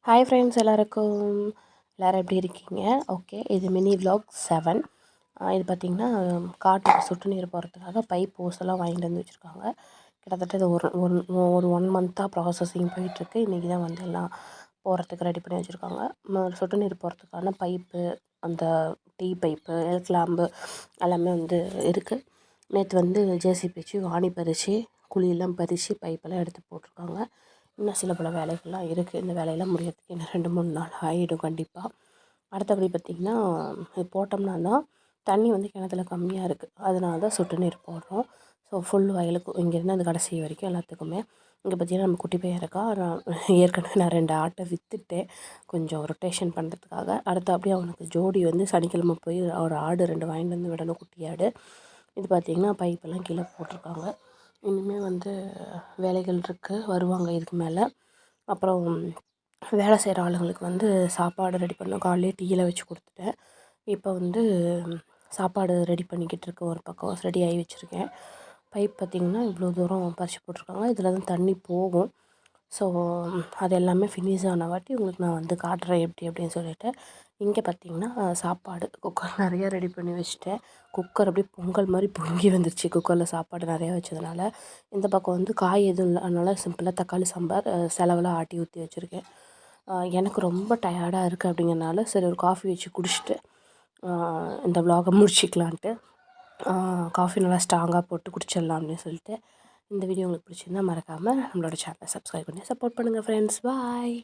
Hi friends எல்லோரும் எப்படி இருக்கீங்க? ஓகே, இது மினி விலாக் 7. இது பார்த்திங்கன்னா காட்டுக்கு சொட்டு நீர் போகிறதுக்காக பைப் ஓஸெல்லாம் வாங்கிட்டு வந்து வச்சுருக்காங்க. கிட்டத்தட்ட இது ஒரு ஒன் ஒரு 1 மந்த்தாக ப்ராசஸிங் போயிட்டுருக்கு. இன்றைக்கி தான் வந்து எல்லாம் போகிறதுக்கு ரெடி பண்ணி வச்சுருக்காங்க. சொட்டு நீர் போகிறதுக்கான பைப்பு, அந்த டீ பைப்பு, லேம்பு எல்லாமே வந்து இருக்குது. நேற்று வந்து ஜேசிபி வச்சு ஆணி பறித்து குழியெல்லாம் பறித்து பைப்பெல்லாம் எடுத்து போட்டிருக்காங்க. இன்னும் சில பல வேலைகள்லாம் இருக்குது. இந்த வேலையெல்லாம் முடியறதுக்கு இன்னும் 2-3 நாள் ஆகிடும் கண்டிப்பாக. அடுத்தபடி பார்த்திங்கன்னா, இது போட்டோம்னா தான் தண்ணி வந்து கிணத்துல கம்மியாக இருக்குது. அதனால தான் சொட்டு நீர் போடுறோம். ஸோ ஃபுல் வயலுக்கு இங்கேருந்து அந்த கடைசி வரைக்கும் எல்லாத்துக்குமே. இங்கே பார்த்திங்கன்னா நம்ம குட்டி பையன் இருக்கா. ஏற்கனவே நான் 2 ஆட்டை விற்றுட்டேன் கொஞ்சம் ரொட்டேஷன் பண்ணுறதுக்காக. அடுத்து அப்படியே அவனுக்கு ஜோடி வந்து சனிக்கிழமை போய் ஒரு ஆடு 2 வாங்கிட்டு வந்து விடணும், குட்டி ஆடு. இது பார்த்திங்கன்னா பைப்பெல்லாம் கீழே போட்டிருக்காங்க. இனிமேல் வந்து வேலைகள் இருக்குது, வருவாங்க இதுக்கு மேலே. அப்புறம் வேலை செய்கிற ஆளுங்களுக்கு வந்து சாப்பாடு ரெடி பண்ணோம். காலையிலே டீயில் வச்சு கொடுத்துட்டேன். இப்போ வந்து சாப்பாடு ரெடி பண்ணிக்கிட்டு இருக்கேன். ஒரு பக்கம் ரெடி ஆகி வச்சுருக்கேன். பைப் பார்த்திங்கன்னா இவ்வளோ தூரம் பறித்து போட்டிருக்காங்க. இதில் தான் தண்ணி போகும். ஸோ அது எல்லாமே ஃபினிஷ் ஆன வாட்டி உங்களுக்கு நான் வந்து காட்டுறேன் எப்படி அப்படின்னு சொல்லிவிட்டு. இங்கே பார்த்திங்கன்னா சாப்பாடு குக்கர் நிறையா ரெடி பண்ணி வச்சுட்டேன். குக்கர் அப்படியே பொங்கல் மாதிரி பொங்கி வந்துருச்சு குக்கரில் சாப்பாடு நிறையா வச்சதுனால. இந்த பக்கம் வந்து காய் எதுவும் இல்லை, அதனால் சிம்பிளாக தக்காளி சாம்பார் செலவெல்லாம் ஆட்டி ஊற்றி வச்சுருக்கேன். எனக்கு ரொம்ப டயர்டாக இருக்குது அப்படிங்கிறனால சரி ஒரு காஃபி வச்சு குடிச்சிட்டு இந்த விலாகை முடிச்சிக்கலான்ட்டு காஃபி நல்லா ஸ்ட்ராங்காக போட்டு குடிச்சிடலாம் அப்படின்னு சொல்லிட்டு. இந்த வீடியோ உங்களுக்கு பிடிச்சிருந்தால் மறக்காமல் நம்மளோட சேனலை சப்ஸ்கிரைப் பண்ணி சப்போர்ட் பண்ணுங்கள் ஃப்ரெண்ட்ஸ். பாய்.